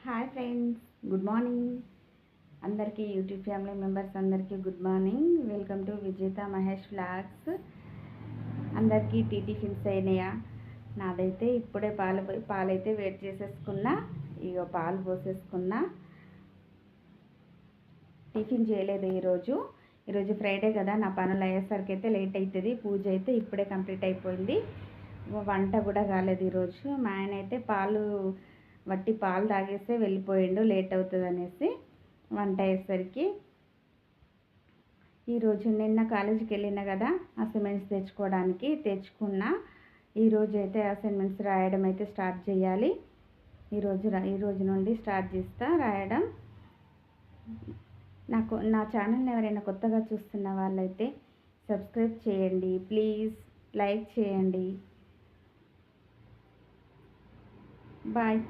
Hi friends, good morning. అందరికీ YouTube family members అందరికీ good morning. Welcome to విజేత Mahesh vlogs. అందరికీ టీ టిఫిన్స్ అయినాయా? నాదైతే ఇప్పుడే పాలైతే వేడి చేసేసుకున్నా. ఇక పాలు పోసేసుకున్నా. టిఫిన్ చేయలేదు ఈరోజు ఫ్రైడే కదా. నా పనులు అయ్యేసరికి అయితే లేట్ అవుతుంది. పూజ అయితే ఇప్పుడే కంప్లీట్ అయిపోయింది. వంట కూడా కాలేదు ఈరోజు. మా ఆయన అయితే వట్టి పాలు తాగేస్తే వెళ్ళిపోయిండు, లేట్ అవుతుంది అనేసి. వంట అయ్యేసరికి ఈరోజు నిన్న కాలేజీకి వెళ్ళిన కదా, అసైన్మెంట్స్ తెచ్చుకున్నా. ఈరోజు అయితే అసైన్మెంట్స్ రాయడం అయితే స్టార్ట్ చేయాలి. ఈరోజు నుండి స్టార్ట్ చేస్తా రాయడం. నా ఛానల్ని ఎవరైనా కొత్తగా చూస్తున్న వాళ్ళైతే సబ్స్క్రైబ్ చేయండి ప్లీజ్, లైక్ చేయండి. బాయ్.